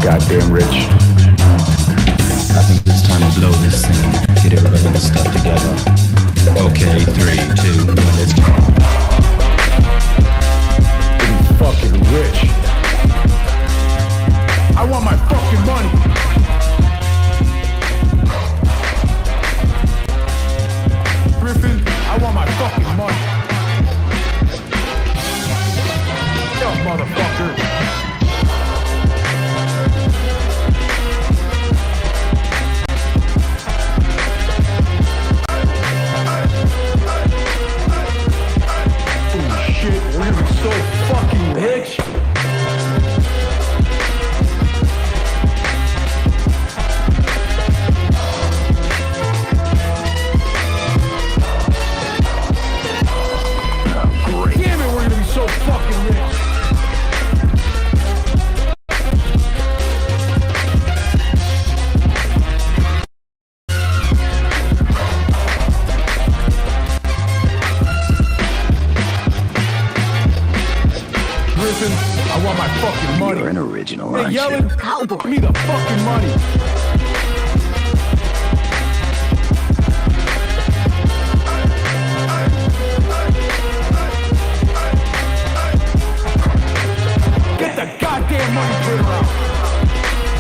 goddamn rich. I think it's time to blow this thing. Get everybody stuff together. Okay, 3, 2, 1, let's go. Getting fucking rich. I want my fucking money. Griffin, I want my fucking money. Yo, motherfucker. We're gonna be so fucking rich. Great. Damn it, we're gonna be so fucking rich. I want my fucking money. You're an original, Hey, aren't yelling, you? cowboy. Give me the fucking money. Get the goddamn money printer out.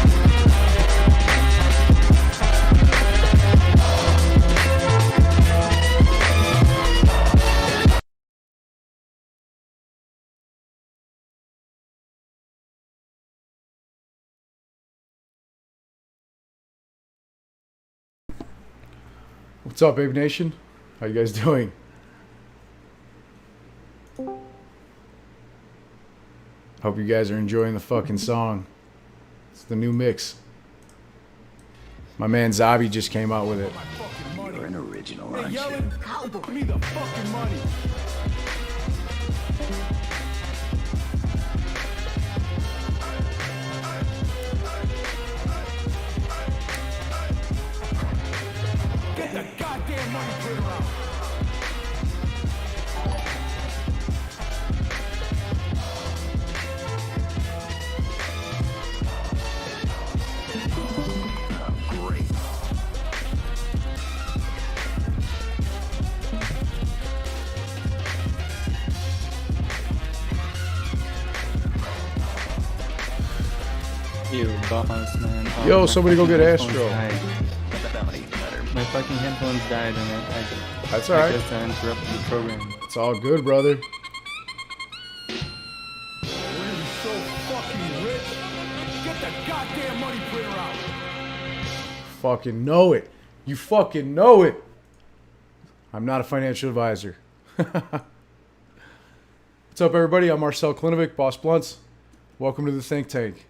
What's up, Ape Nation? How you guys doing? Hope you guys are enjoying the fucking song. It's the new mix. My man Zabi just came out with it. You're an original, aren't you? Cowboy, give me the fucking money. Get the goddamn money printer out. Great. You boss, man. Oh, Yo, my somebody go fucking get headphones Astro. died. Bounty cutter. My fucking headphones died and That's I alright. just interrupted the program. It's all good, brother. We're gonna be so fucking rich. Get the goddamn money printer out. Fucking know it. You fucking know it. I'm not a financial advisor. What's up, everybody? I'm Marcel Kalinovic, Boss Blunts. Welcome to the think tank.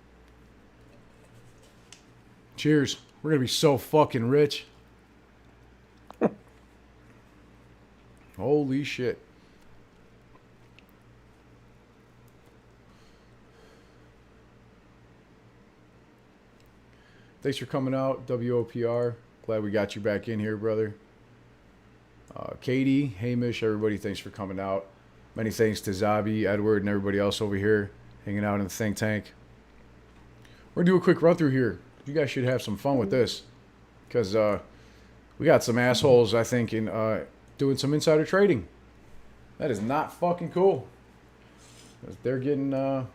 Cheers. We're going to be so fucking rich. Holy shit. Thanks for coming out, WOPR. Glad we got you back in here, brother. Katie, Hamish, everybody, thanks for coming out. Many thanks to Zabi, Edward, and everybody else over here hanging out in the think tank. We're going to do a quick run through here. You guys should have some fun with this. Because we got some assholes, I think, in doing some insider trading. That is not fucking cool. They're getting, they're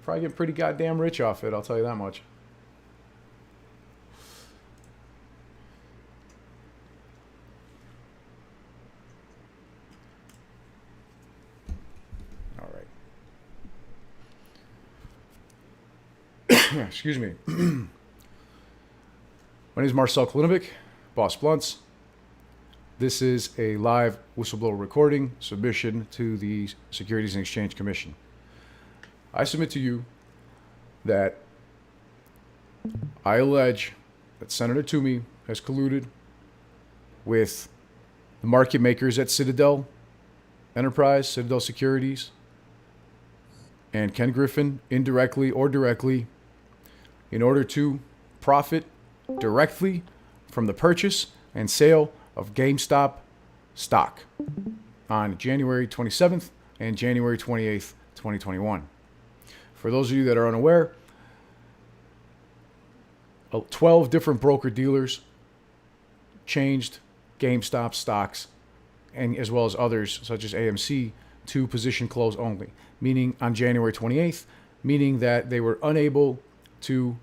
probably getting pretty goddamn rich off it, I'll tell you that much. All right. Excuse me. My name is Marcel Kalinovic, Boss Blunts. This is a live whistleblower recording submission to the Securities and Exchange Commission. I submit to you that I allege that Senator Toomey has colluded with the market makers at Citadel Enterprise, Citadel Securities, and Ken Griffin, indirectly or directly, in order to profit directly from the purchase and sale of GameStop stock on January 27th and January 28th, 2021. For those of you that are unaware, 12 different broker-dealers changed GameStop stocks, and as well as others such as AMC, to position close only, meaning on January 28th, meaning that they were unable to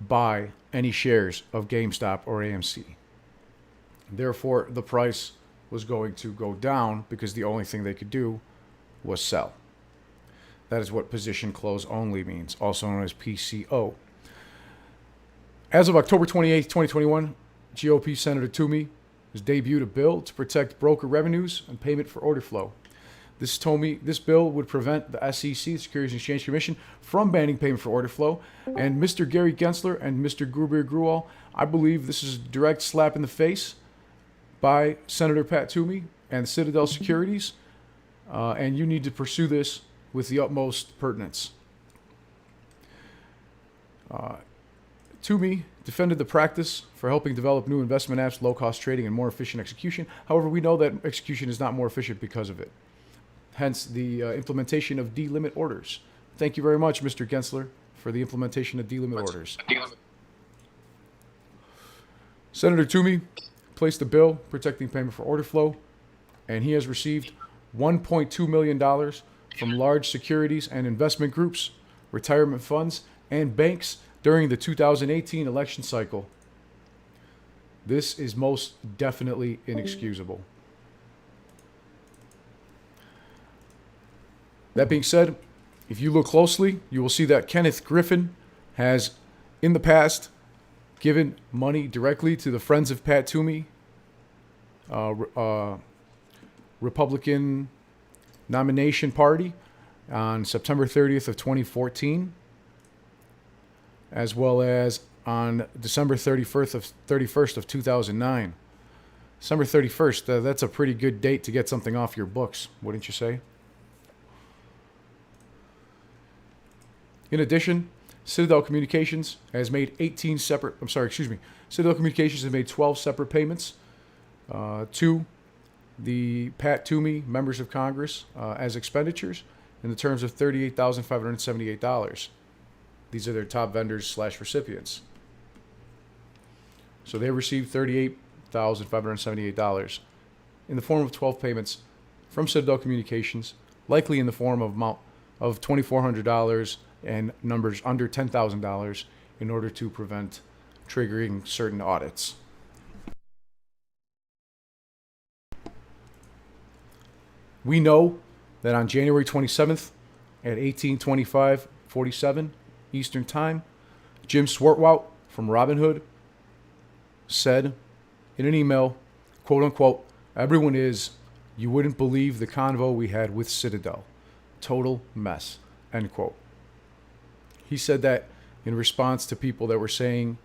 buy any shares of GameStop or AMC. Therefore, the price was going to go down because the only thing they could do was sell. That is what position close only means, also known as PCO. As of October 28th, 2021, GOP Senator Toomey has debuted a bill to protect broker revenues and payment for order flow. This bill would prevent the SEC, the Securities and Exchange Commission, from banning payment for order flow. And Mr. Gary Gensler and Mr. Gruber-Gruol, I believe this is a direct slap in the face by Senator Pat Toomey and Citadel Securities, and you need to pursue this with the utmost pertinence. Toomey defended the practice for helping develop new investment apps, low-cost trading, and more efficient execution. However, we know that execution is not more efficient because of it. Hence, the implementation of delimit orders. Thank you very much, Mr. Gensler, for the implementation of delimit orders. Senator Toomey placed a bill protecting payment for order flow, and he has received $1.2 million from large securities and investment groups, retirement funds, and banks during the 2018 election cycle. This is most definitely inexcusable. That being said, if you look closely, you will see that Kenneth Griffin has, in the past, given money directly to the Friends of Pat Toomey, Republican nomination party, on September 30th of 2014, as well as on December 31st of 2009. December 31st, that's a pretty good date to get something off your books, wouldn't you say? In addition, Citadel Communications has made Citadel Communications has made 12 separate payments to the Pat Toomey members of Congress as expenditures in the terms of $38,578. These are their top vendors / recipients. So they received $38,578 in the form of 12 payments from Citadel Communications, likely in the form of $2,400 and numbers under $10,000 in order to prevent triggering certain audits. We know that on January 27th at 18:25:47 Eastern Time, Jim Swartwout from Robinhood said in an email, quote unquote, "Everyone is, you wouldn't believe the convo we had with Citadel. Total mess," end quote. He said that in response to people that were saying,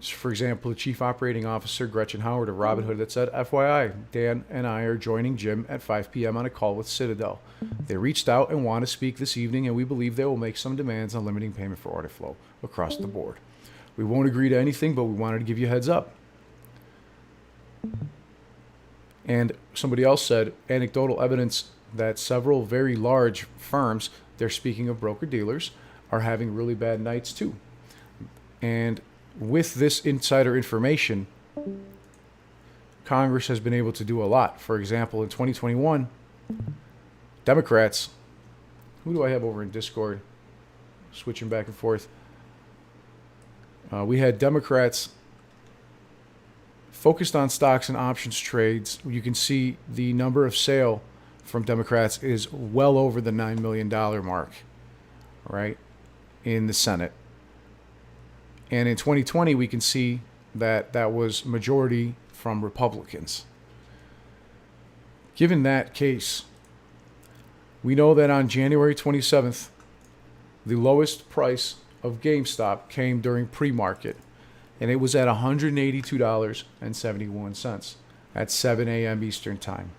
for example, the Chief Operating Officer, Gretchen Howard of Robinhood, that said, "FYI, Dan and I are joining Jim at 5 p.m. on a call with Citadel. They reached out and want to speak this evening, and we believe they will make some demands on limiting payment for order flow across the board. We won't agree to anything, but we wanted to give you a heads up." And somebody else said, anecdotal evidence that several very large firms, they're speaking of broker-dealers, are having really bad nights too. And with this insider information, Congress has been able to do a lot. For example, in 2021, Democrats, who do I have over in Discord? Switching back and forth. We had Democrats focused on stocks and options trades. You can see the number of sale from Democrats is well over the $9 million mark, right, in the Senate. And in 2020, we can see that that was majority from Republicans. Given that case, we know that on January 27th, the lowest price of GameStop came during pre-market, and it was at $182.71 at 7 a.m. Eastern Time.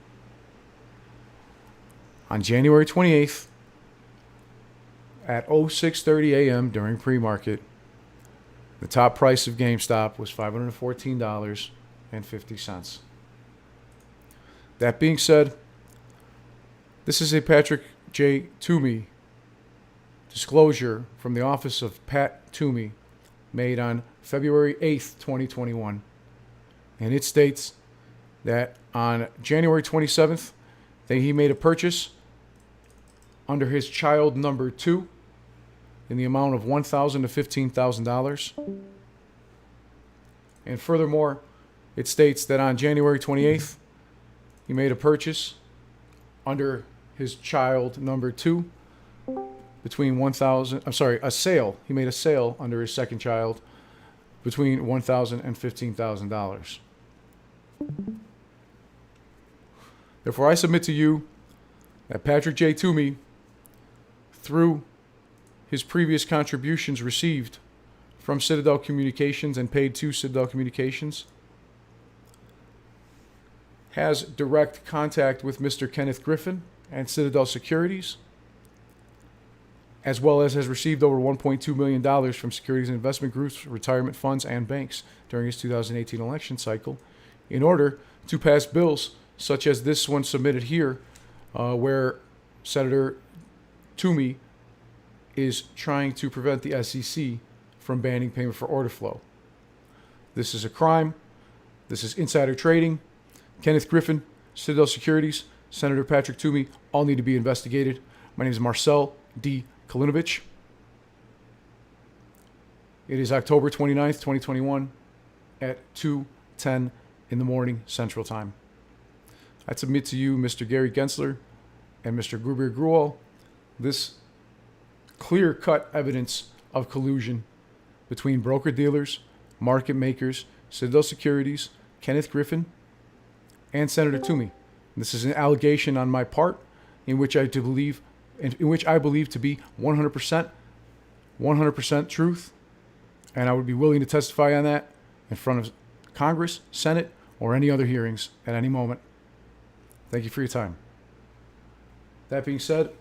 On January 28th, at 06:30 a.m. during pre-market, the top price of GameStop was $514.50. That being said, this is a Patrick J. Toomey disclosure from the office of Pat Toomey made on February 8th, 2021. And it states that on January 27th, that he made a purchase under his child number 2 in the amount of $1,000 to $15,000. And furthermore, it states that on January 28th, he made a purchase under his child number 2 between a sale. He made a sale under his second child between $1,000 and $15,000. Therefore, I submit to you that Patrick J. Toomey, through his previous contributions received from Citadel Communications and paid to Citadel Communications, has direct contact with Mr. Kenneth Griffin and Citadel Securities, as well as has received over $1.2 million from securities and investment groups, retirement funds, and banks during his 2018 election cycle in order to pass bills such as this one submitted here, where Senator Toomey is trying to prevent the SEC from banning payment for order flow. This is a crime. This is insider trading. Kenneth Griffin, Citadel Securities, Senator Patrick Toomey all need to be investigated. My name is Marcel D. Kalinovic. It is October 29th, 2021 at 2:10 in the morning Central Time. I submit to you, Mr. Gary Gensler and Mr. Gruber Gruel, this clear-cut evidence of collusion between broker-dealers, market makers, Citadel Securities, Kenneth Griffin, and Senator Toomey. This is an allegation on my part in which I believe to be 100% truth, and I would be willing to testify on that in front of Congress, Senate, or any other hearings at any moment. Thank you for your time. That being said,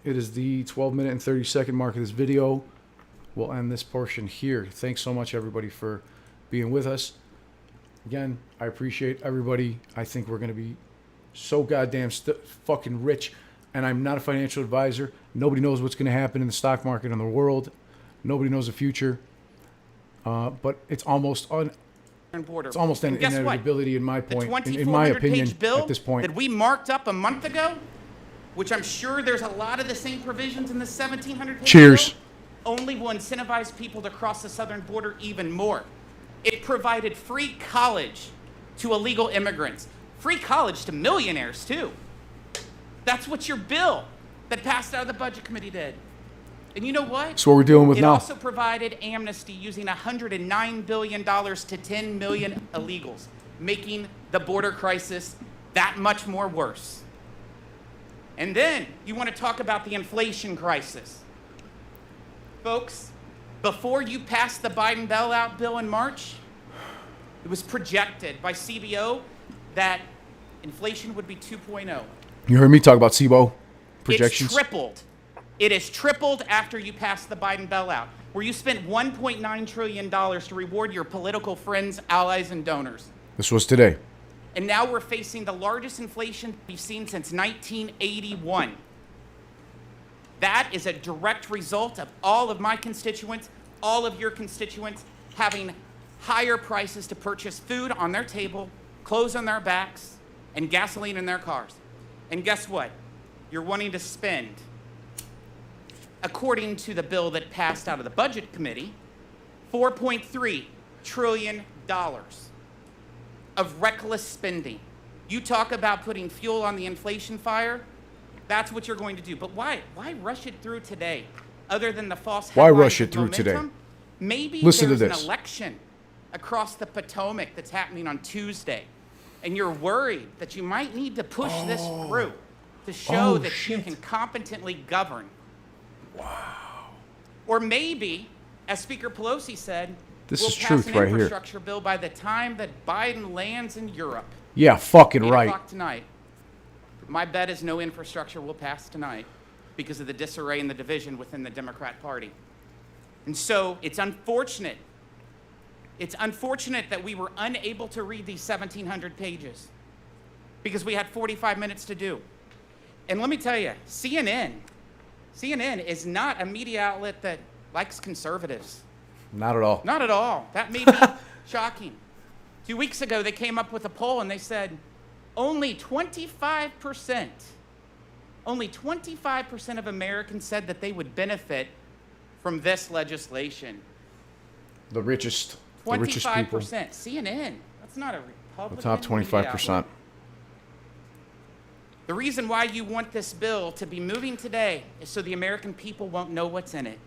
it is the 12-minute and 30-second mark of this video. We'll end this portion here. Thanks so much, everybody, for being with us. Again, I appreciate everybody. I think we're going to be so goddamn fucking rich, and I'm not a financial advisor. Nobody knows what's going to happen in the stock market in the world. Nobody knows the future. But it's almost Border. an guess what? inevitability in my The point, in my 2,400 opinion, page bill at this point. that we marked up a month ago, which I'm sure there's a lot of the same provisions in the 1,700 page Cheers. bill, only will incentivize people to cross the southern border even more. It provided free college to illegal immigrants, free college to millionaires too. That's what your bill that passed out of the budget committee did. And you know what? That's what we're dealing with It now. also provided amnesty using $109 billion to 10 million illegals, making the border crisis that much more worse. And then you want to talk about the inflation crisis. Folks, before you passed the Biden bailout bill in March, it was projected by CBO that inflation would be 2.0. You heard me talk about SIBO projections. It's tripled. It is tripled after you passed the Biden bailout, where you spent $1.9 trillion to reward your political friends, allies, and donors. This was today. And now we're facing the largest inflation we've seen since 1981. That is a direct result of all of my constituents, all of your constituents having higher prices to purchase food on their table, clothes on their backs, and gasoline in their cars. And guess what? You're wanting to spend, according to the bill that passed out of the budget committee, $4.3 trillion of reckless spending. You talk about putting fuel on the inflation fire, that's what you're going to do. But why rush it through today, other than the false Why headlines rush it of through today? momentum? Maybe Listen to there's this. an election across the Potomac that's happening on Tuesday, and you're worried that you might need to push this through to show that you can competently govern. Wow. Or maybe, as Speaker Pelosi said, This we'll is pass truth an right here. infrastructure bill by the time that Biden lands in Europe. Yeah, fucking 8 right. o'clock tonight. My bet is no infrastructure will pass tonight because of the disarray and the division within the Democrat Party. And so it's unfortunate. It's unfortunate that we were unable to read these 1,700 pages because we had 45 minutes to do. And let me tell you, CNN CNN is not a media outlet that likes conservatives. Not at all. Not at all. That made me shocking. 2 weeks ago, they came up with a poll and they said only 25% of Americans said that they would benefit from this legislation. The richest people. 25%. CNN. That's not a Republican. The top media 25%. outlet. The reason why you want this bill to be moving today is so the American people won't know what's in it.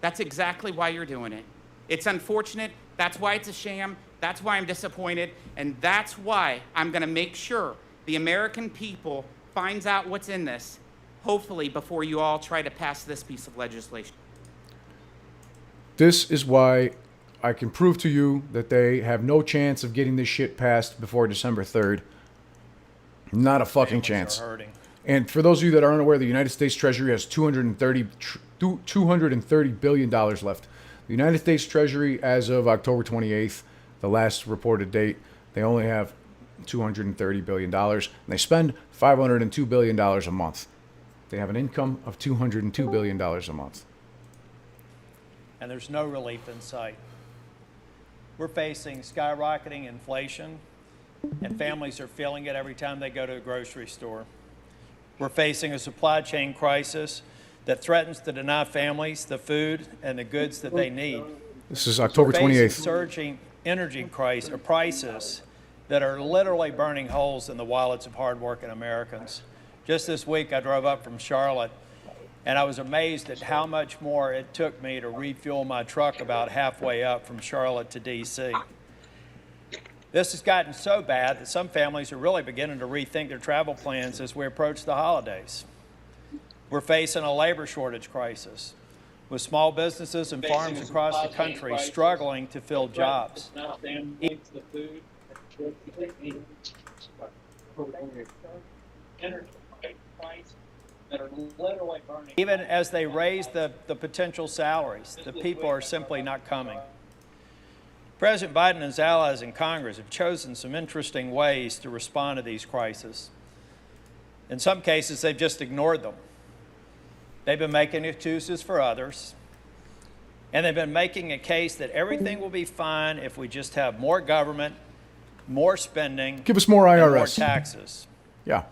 That's exactly why you're doing it. It's unfortunate. That's why it's a sham. That's why I'm disappointed. And that's why I'm going to make sure the American people finds out what's in this, hopefully before you all try to pass this piece of legislation. This is why I can prove to you that they have no chance of getting this shit passed before December 3rd. Not a fucking chance. And for those of you that are unaware, the United States Treasury has $230 billion left. The United States Treasury, as of October 28th, the last reported date, they only have $230 billion. And they spend $502 billion a month. They have an income of $202 billion a month. And there's no relief in sight. We're facing skyrocketing inflation, and families are feeling it every time they go to a grocery store. We're facing a supply chain crisis that threatens to deny families the food and the goods that they need. This is October We're facing 28th. surging energy prices that are literally burning holes in the wallets of hardworking Americans. Just this week, I drove up from Charlotte, and I was amazed at how much more it took me to refuel my truck about halfway up from Charlotte to D.C. This has gotten so bad that some families are really beginning to rethink their travel plans as we approach the holidays. We're facing a labor shortage crisis, with small businesses and farms across the country struggling to fill jobs. Even as they raise the potential salaries, the people are simply not coming. President Biden and his allies in Congress have chosen some interesting ways to respond to these crises. In some cases, they've just ignored them. They've been making excuses for others, and they've been making a case that everything will be fine if we just have more government, more spending, Give us more and IRS. more taxes. Yeah.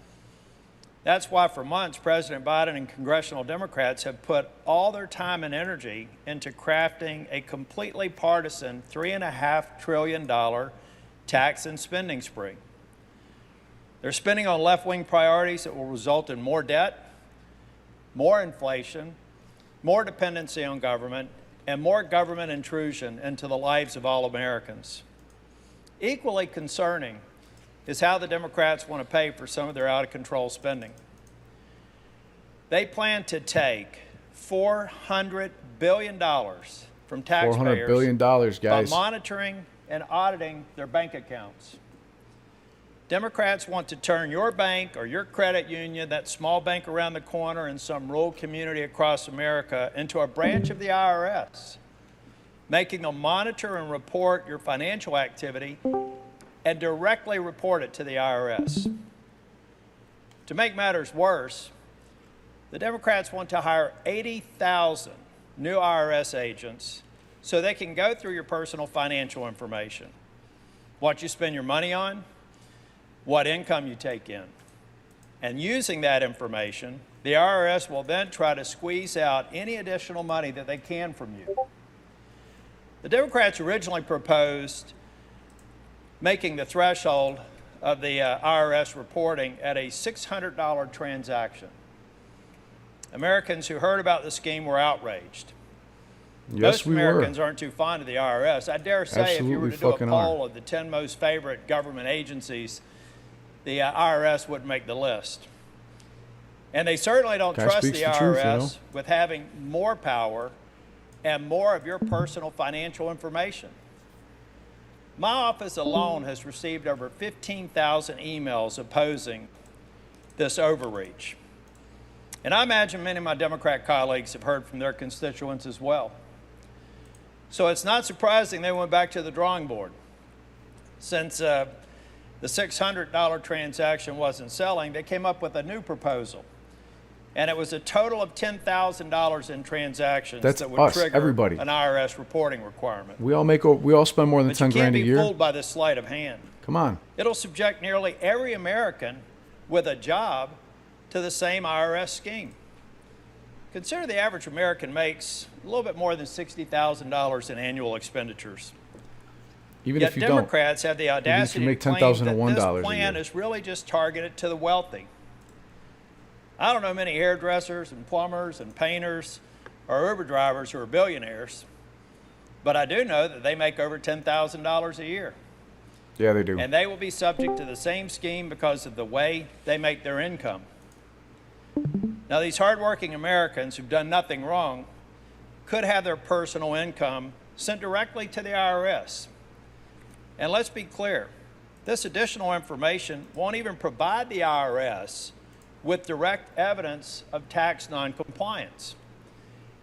That's why for months, President Biden and congressional Democrats have put all their time and energy into crafting a completely partisan $3.5 trillion tax and spending spree. They're spending on left-wing priorities that will result in more debt, more inflation, more dependency on government, and more government intrusion into the lives of all Americans. Equally concerning is how the Democrats want to pay for some of their out-of-control spending. They plan to take $400 billion from taxpayers $400 billion, by guys. monitoring and auditing their bank accounts. Democrats want to turn your bank or your credit union, that small bank around the corner in some rural community across America, into a branch of the IRS, making them monitor and report your financial activity and directly report it to the IRS. To make matters worse, the Democrats want to hire 80,000 new IRS agents so they can go through your personal financial information, what you spend your money on, what income you take in. And using that information, the IRS will then try to squeeze out any additional money that they can from you. The Democrats originally proposed making the threshold of the IRS reporting at a $600 transaction. Americans who heard about the scheme were outraged. Yes, Most we Americans were. aren't too fond of the IRS. I dare say if you were Absolutely to do a fucking poll are. of the 10 most favorite government agencies, the IRS wouldn't make the list. And they certainly don't Guy trust speaks the the IRS truth, you know. with having more power and more of your personal financial information. My office alone has received over 15,000 emails opposing this overreach. And I imagine many of my Democrat colleagues have heard from their constituents as well. So it's not surprising they went back to the drawing board. Since the $600 transaction wasn't selling, they came up with a new proposal. And it was a total of $10,000 in transactions That's that would us, trigger everybody. an IRS reporting requirement. We all spend more than But 10 you can't grand a be year. fooled by this sleight of hand. Come on. It'll subject nearly every American with a job to the same IRS scheme. Consider the average American makes a little bit more than $60,000 in annual expenditures. Even Yet if you Democrats have the audacity make to claim $10,001 that a this plan year. is really just targeted to the wealthy. I don't know many hairdressers and plumbers and painters or Uber drivers who are billionaires, but I do know that they make over $10,000 a year. don't. Yeah, they do. And they will be subject to the same scheme because of the way they make their income. Now, these hardworking Americans who've done nothing wrong could have their personal income sent directly to the IRS. And let's be clear, this additional information won't even provide the IRS with direct evidence of tax noncompliance.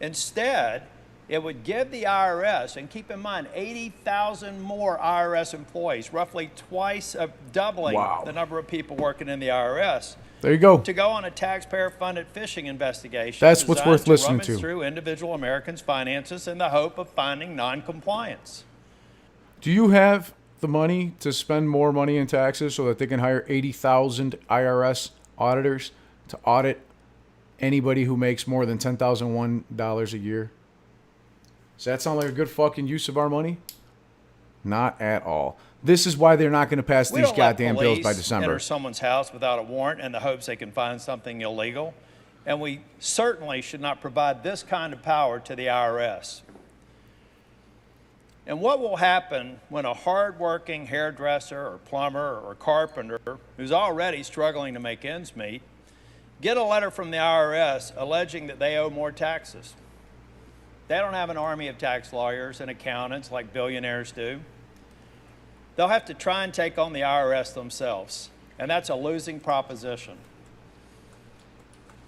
Instead, it would give the IRS, and keep in mind, 80,000 more IRS employees, roughly twice, doubling Wow. the number of people working in the IRS, There you go. to go on a taxpayer-funded phishing investigation. That's what's designed worth listening rummage to. through individual Americans' finances in the hope of finding noncompliance. Do you have the money to spend more money in taxes so that they can hire 80,000 IRS auditors to audit anybody who makes more than $10,001 a year? Does that sound like a good fucking use of our money? Not at all. This is why they're not going to pass We these don't let goddamn bills by police December. enter someone's house without a warrant in the hopes they can find something illegal. And we certainly should not provide this kind of power to the IRS. And what will happen when a hardworking hairdresser or plumber or carpenter who's already struggling to make ends meet get a letter from the IRS alleging that they owe more taxes? They don't have an army of tax lawyers and accountants like billionaires do. They'll have to try and take on the IRS themselves, and that's a losing proposition.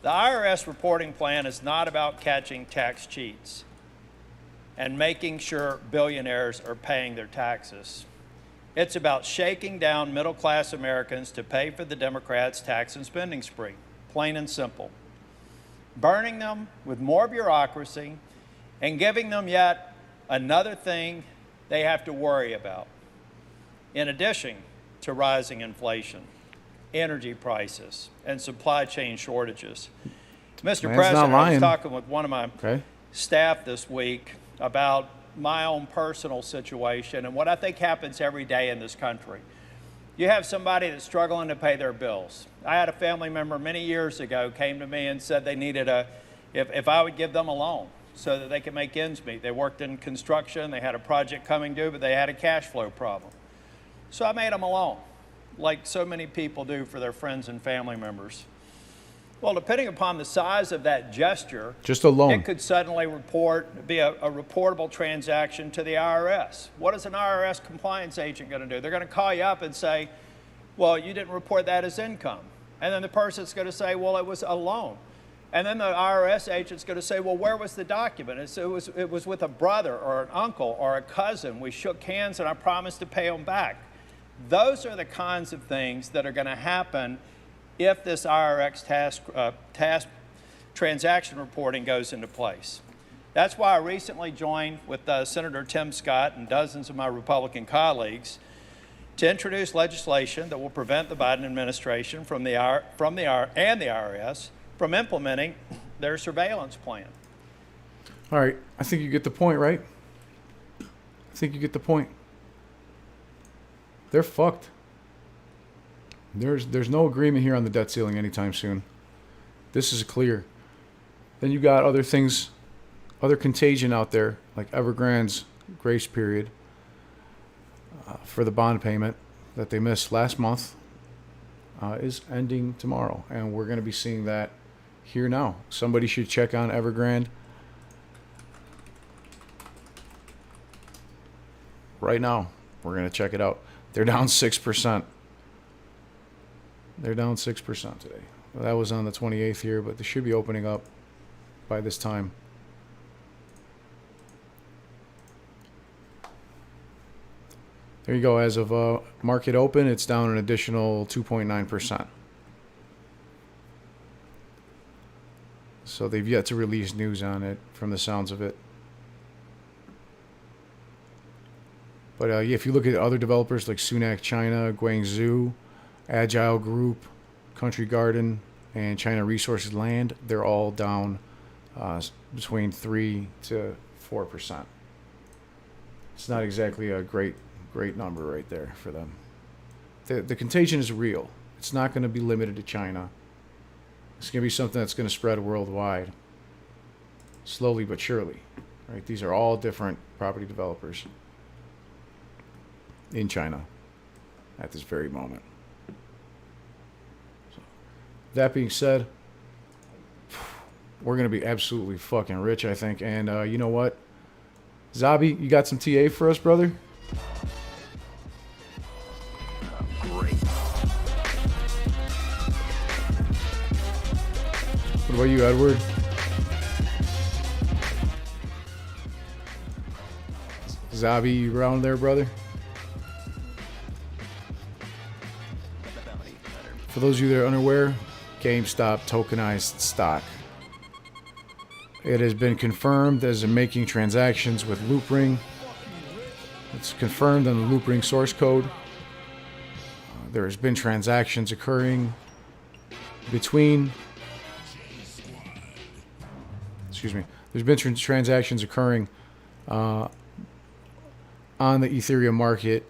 The IRS reporting plan is not about catching tax cheats and making sure billionaires are paying their taxes. It's about shaking down middle-class Americans to pay for the Democrats' tax and spending spree, plain and simple. Burning them with more bureaucracy and giving them yet another thing they have to worry about, in addition to rising inflation, energy prices, and supply chain shortages. Mr. Man's not President, I was lying. talking with one of my Okay. staff this week about my own personal situation and what I think happens every day in this country. You have somebody that's struggling to pay their bills. I had a family member many years ago came to me and said they needed if I would give them a loan so that they could make ends meet. They worked in construction, they had a project coming due, but they had a cash flow problem. So I made them a loan, like so many people do for their friends and family members. Well, depending upon the size of that gesture, Just a loan. it could suddenly be a reportable transaction to the IRS. What is an IRS compliance agent going to do? They're going to call you up and say, well, you didn't report that as income. And then the person's going to say, well, it was a loan. And then the IRS agent's going to say, well, where was the document? It was with a brother or an uncle or a cousin. We shook hands and I promised to pay them back. Those are the kinds of things that are going to happen if this IRS task transaction reporting goes into place. That's why I recently joined with Senator Tim Scott and dozens of my Republican colleagues to introduce legislation that will prevent the Biden administration and the IRS from implementing their surveillance plan. All right. I think you get the point, right? I think you get the point. They're fucked. There's no agreement here on the debt ceiling anytime soon. This is clear. Then you got other things, other contagion out there, like Evergrand's grace period for the bond payment that they missed last month is ending tomorrow. And we're going to be seeing that here now. Somebody should check on Evergrand right now. We're going to check it out. They're down 6%. They're down 6% today. Well, that was on the 28th here, but they should be opening up by this time. There you go. As of market open, it's down an additional 2.9%. So they've yet to release news on it from the sounds of it. But yeah, if you look at other developers like Sunac China, Guangzhou, Agile Group, Country Garden, and China Resources Land, they're all down between 3 to 4%. It's not exactly a great number right there for them. The contagion is real. It's not going to be limited to China. It's going to be something that's going to spread worldwide, slowly but surely. Right? These are all different property developers in China at this very moment. So, that being said, we're going to be absolutely fucking rich, I think. And you know what? Zabi, you got some TA for us, brother? What about you, Edward? Zabi, you around there, brother? For those of you that are unaware, GameStop tokenized stock. It has been confirmed as in making transactions with Loopring. It's confirmed on the Loopring source code. There has been transactions occurring between... Excuse me. There's been transactions occurring on the Ethereum market.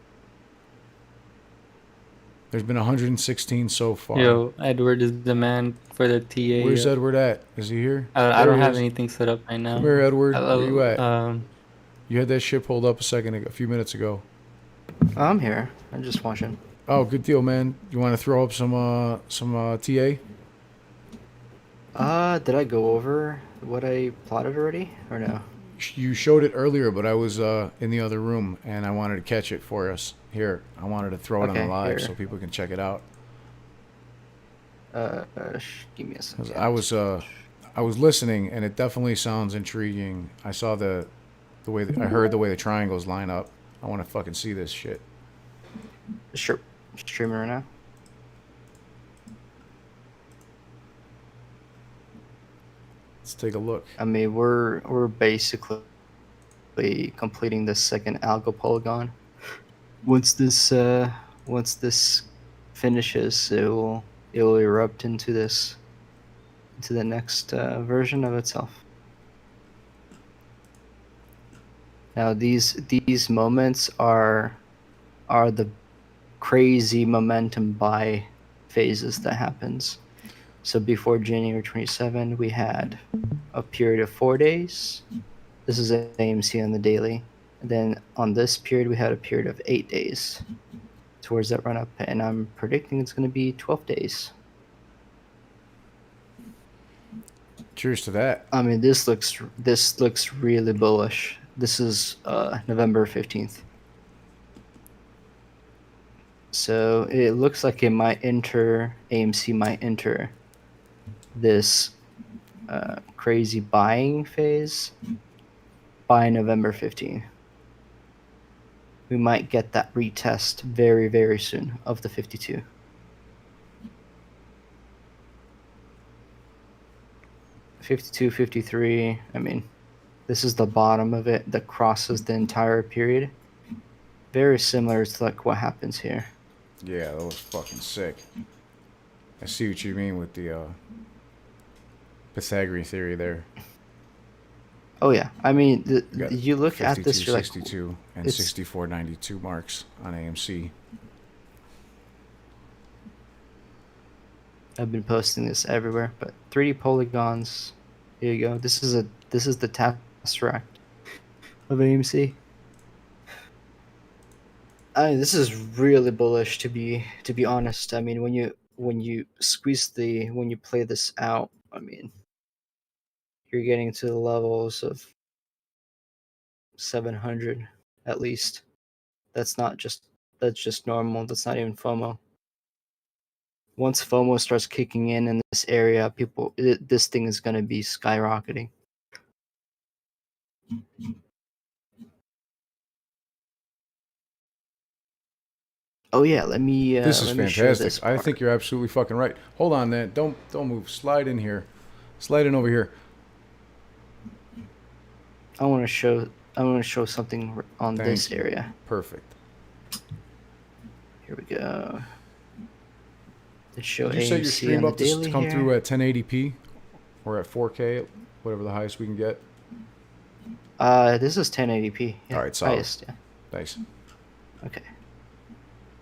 There's been 116 so far. Yo, Edward is the man for the TA. Where's Edward at? Is he here? I There don't he have is. anything set up right now. Come here, Edward. Hello, Where you at? You had that shit pulled up a few minutes ago. I'm here. I'm just watching. Oh, good deal, man. You want to throw up some TA? Did I go over what I plotted already, or no? You showed it earlier, but I was in the other room, and I wanted to catch it for us. Here, I wanted to throw it on the Okay, live here. so people can check it out. Give me a 'Cause second. I was listening, and it definitely sounds intriguing. I saw the way I heard the way the triangles line up. I want to fucking see this shit. Sure. Streaming right now. Let's take a look. I mean, we're basically completing the second algo polygon. Once this finishes, it will erupt into the next version of itself. Now these moments are the crazy momentum buy phases that happens. So before January 27, we had a period of 4 days. This is AMC on the daily. And then on this period, we had a period of 8 days towards that run up. And I'm predicting it's going to be 12 days. Cheers to that. I mean, this looks really bullish. This is November 15th. So it looks like AMC might enter this crazy buying phase by November 15th. We might get that retest very, very soon of the 52. $52, $53, I mean, this is the bottom of it that crosses the entire period. Very similar to like what happens here. Yeah, that was fucking sick. I see what you mean with the Pythagorean theory there. Oh yeah, I mean, got you look at this, you're like, 62 and it's- 64.92 marks on AMC. I've been posting this everywhere, but 3D polygons. Here you go. This is the tesseract of AMC. This is really bullish to be honest. I mean, when you play this out, I mean, you're getting to the levels of 700 at least. That's just normal. That's not even FOMO. Once FOMO starts kicking in this area, this thing is going to be skyrocketing. Oh yeah, let me. This is let me share fantastic. this I part. think you're absolutely fucking right. Hold on, man. Don't move. Slide in here. Slide in over here. I want to show something on Thank this you. area. Perfect. Here we go. Let's show Did you set your AMC stream on the up to daily come here. through at 1080p or at 4K, whatever the highest we can get? This is 1080p. Yeah, All right, solid. highest, yeah. Nice. Okay.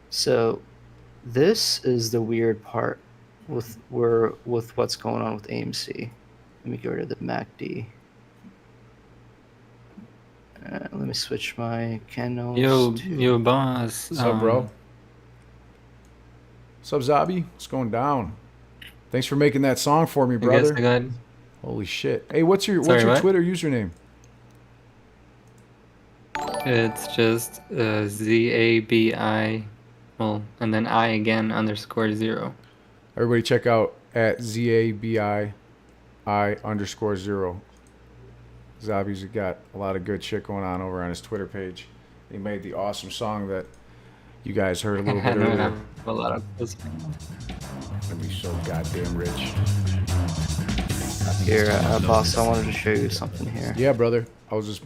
So this is the weird part with what's going on with AMC. Let me get rid of the MACD. Let me switch my candles. Yo, boss. What's up, bro? What's up, Zabi? What's going down? Thanks for making that song for me, I guess brother. I got. Holy shit. Hey, what's your Sorry, what? Twitter username? It's just ZABI, well, and then I again _0. Everybody check out at ZABI_0. Zabi's got a lot of good shit going on over on his Twitter page. He made the awesome song that you guys heard a little I bit don't earlier. have a lot of this. I'd be so goddamn rich. Here, boss, I wanted to show you something here. Yeah, brother. I was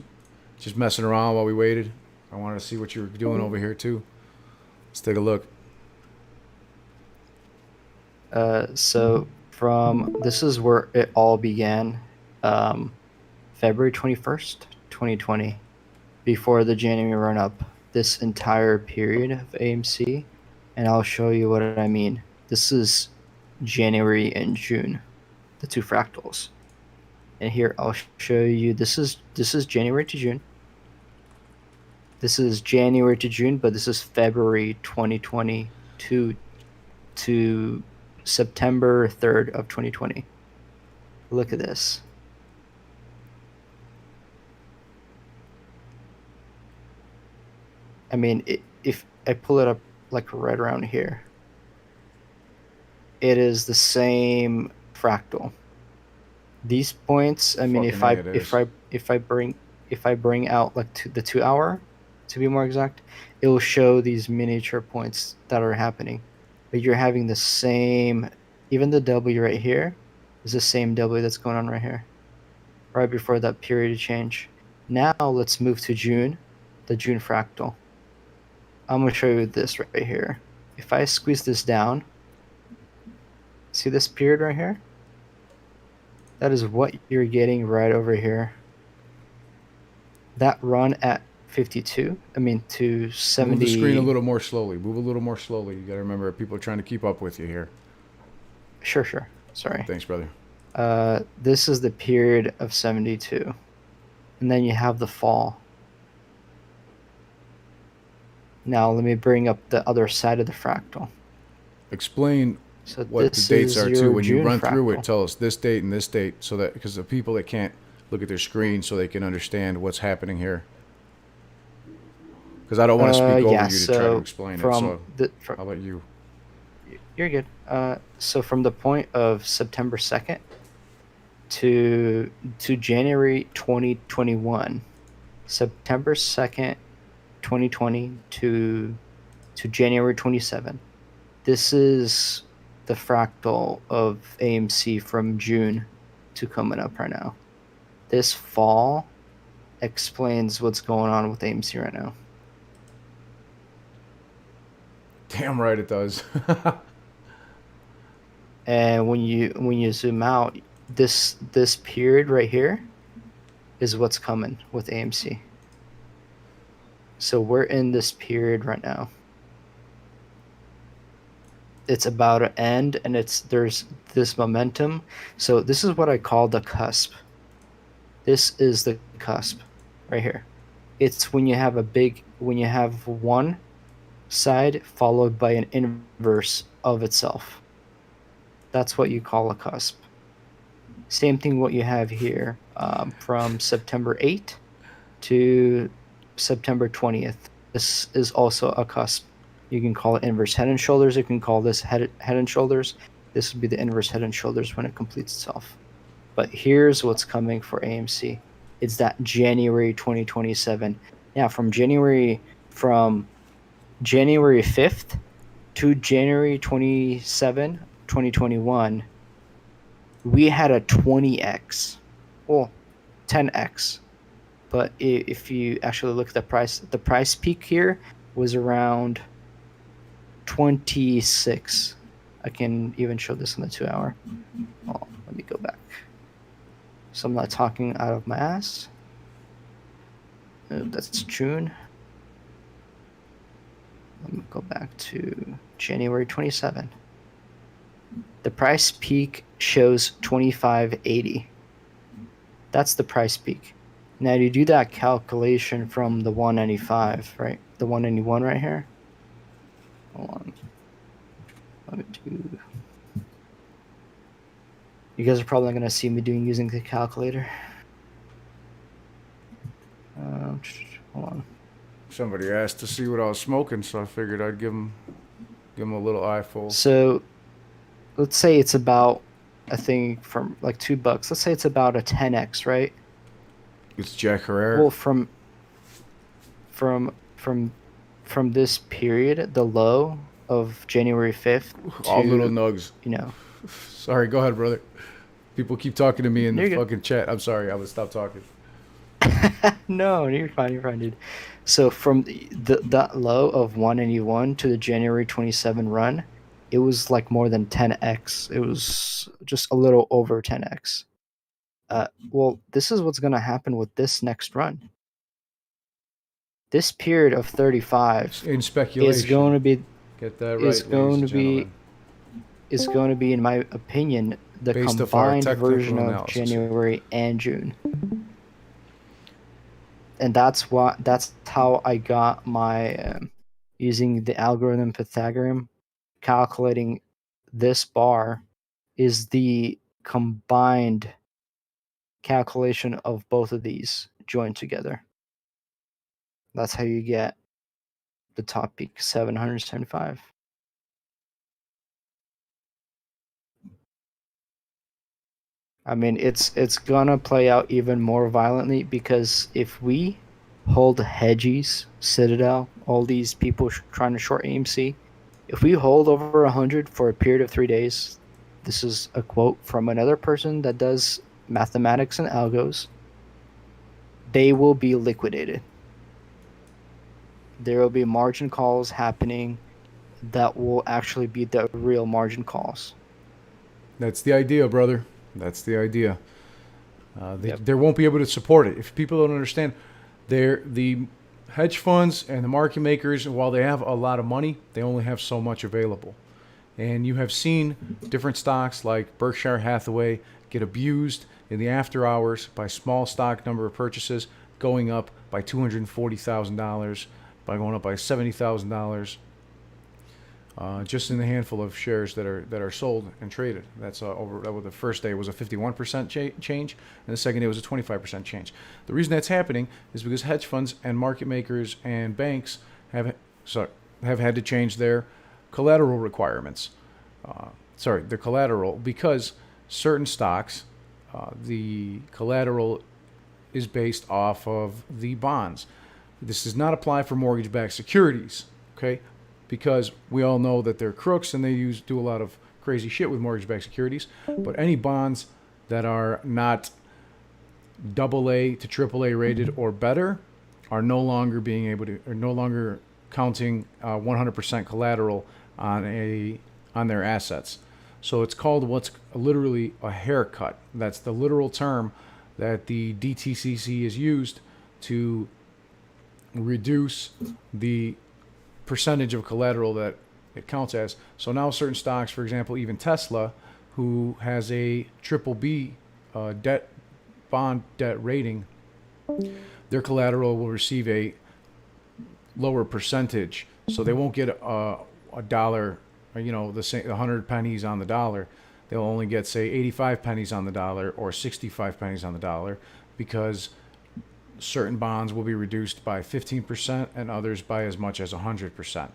just messing around while we waited. I wanted to see what you were doing over here too. Let's take a look. So this is where it all began, February 21st, 2020, before the January run-up, this entire period of AMC, and I'll show you what I mean. This is January and June, the two fractals. And here I'll show you, this is January to June. This is January to June, but this is February 2020 to September 3rd of 2020. Look at this. I mean, if I pull it up like right around here, it is the same fractal. These points, I mean, if I bring out like the 2 hour, to be more exact, it will show these miniature points that are happening. But you're having the same, even the W right here is the same W that's going on right here, right before that period of change. Now let's move to June, the June fractal. I'm going to show you this right here. If I squeeze this down, see this period right here? That is what you're getting right over here. That run at 52, to 70. Move the screen a little more slowly. Move a little more slowly. You got to remember, people are trying to keep up with you here. Sure. Sorry. Thanks, brother. This is the period of 72. And then you have the fall. Now let me bring up the other side of the fractal. Explain So what the this dates is are your too. When you June run through fractal. it, tell us this date and this date, so that because the people that can't look at their screen, so they can understand what's happening here. Because I don't want to speak over you to try to explain it. So I'll let you. You're good. So from the point of September 2nd to January 2021, September 2nd, 2020 to January 27. This is the fractal of AMC from June to coming up right now. This fall explains what's going on with AMC right now. Damn right it does. And when you zoom out, this period right here is what's coming with AMC. So we're in this period right now. It's about to end, and there's this momentum. So this is what I call the cusp. This is the cusp right here. It's when you have one side followed by an inverse of itself. That's what you call a cusp. Same thing what you have here from September 8th to September 20th. This is also a cusp. You can call it inverse head and shoulders. You can call this head and shoulders. This would be the inverse head and shoulders when it completes itself. But here's what's coming for AMC. It's that January 2027. Now from January 5th to January 27, 2021, we had a 20x, well, 10x. But if you actually look at the price peak here was around 26. I can even show this on the 2 hour. Oh, let me go back. So I'm not talking out of my ass. That's June. Let me go back to January 27. The price peak shows 25.80. That's the price peak. Now you do that calculation from the 195, right? The 191 right here. Hold on. Let me do. You guys are probably going to see me using the calculator. Hold on. Somebody asked to see what I was smoking, so I figured I'd give him a little eyeful. So, let's say it's about, I think from like $2. Let's say it's about a 10x, right? It's Jack Herrera. Well, from this period, the low of January 5th. All little nugs. You know. Sorry, go ahead, brother. People keep talking to me in the You're fucking chat. I'm sorry, I would stop talking. No, you're fine, dude. So from that low of 191 to the January 27 run, it was like more than 10x. It was just a little over 10x. Well, this is what's going to happen with this next run. This period of 35 In speculation. is going to be Get that right, is going to be, in my opinion, the Based off our combined technical version of analysis. January and June. And that's how I got my using the algorithm Pythagorean, calculating this bar is the combined calculation of both of these joined together. That's how you get the top peak, 775. I mean, it's gonna play out even more violently because if we hold hedges, Citadel, all these people trying to short AMC, if we hold over 100 for a period of 3 days, this is a quote from another person that does mathematics and algos, they will be liquidated. There will be margin calls happening that will actually be the real margin calls. That's the idea, brother. That's the idea. Yep. They won't be able to support it. If people don't understand, the hedge funds and the market makers, while they have a lot of money, they only have so much available. And you have seen different stocks like Berkshire Hathaway get abused in the after hours by small stock number of purchases, going up by $240,000, by going up by $70,000. Just in the handful of shares that are sold and traded. That's over the first day was a 51% change, and the second day was a 25% change. The reason that's happening is because hedge funds and market makers and banks have had to change their collateral requirements. The collateral, because certain stocks, the collateral is based off of the bonds. This does not apply for mortgage-backed securities, okay? Because we all know that they're crooks and they do a lot of crazy shit with mortgage-backed securities. But any bonds that are not AA to AAA rated or better are no longer counting 100% collateral on their assets. So it's called what's literally a haircut. That's the literal term that the DTCC is used to reduce the percentage of collateral that it counts as. So now certain stocks, for example, even Tesla, who has a BBB bond debt rating, their collateral will receive a lower percentage. So they won't get a dollar, the 100 pennies on the dollar. They'll only get, say, 85 pennies on the dollar or 65 pennies on the dollar, because certain bonds will be reduced by 15% and others by as much as 100%,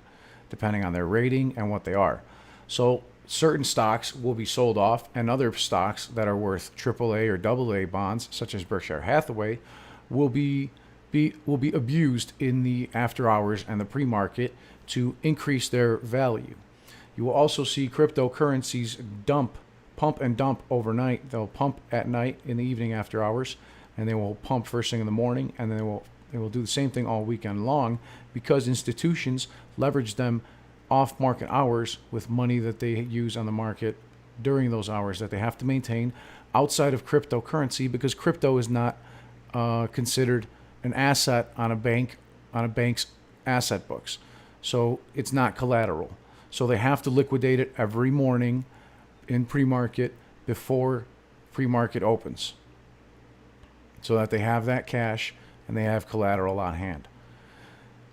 depending on their rating and what they are. So certain stocks will be sold off, and other stocks that are worth AAA or AA bonds, such as Berkshire Hathaway, will be abused in the after hours and the pre-market to increase their value. You will also see cryptocurrencies dump pump and dump overnight. They'll pump at night in the evening after hours, and they will pump first thing in the morning, and then they will do the same thing all weekend long, because institutions leverage them off market hours with money that they use on the market during those hours that they have to maintain outside of cryptocurrency, because crypto is not considered an asset on a bank's asset books. So it's not collateral. So they have to liquidate it every morning in pre-market before pre-market opens, so that they have that cash and they have collateral on hand.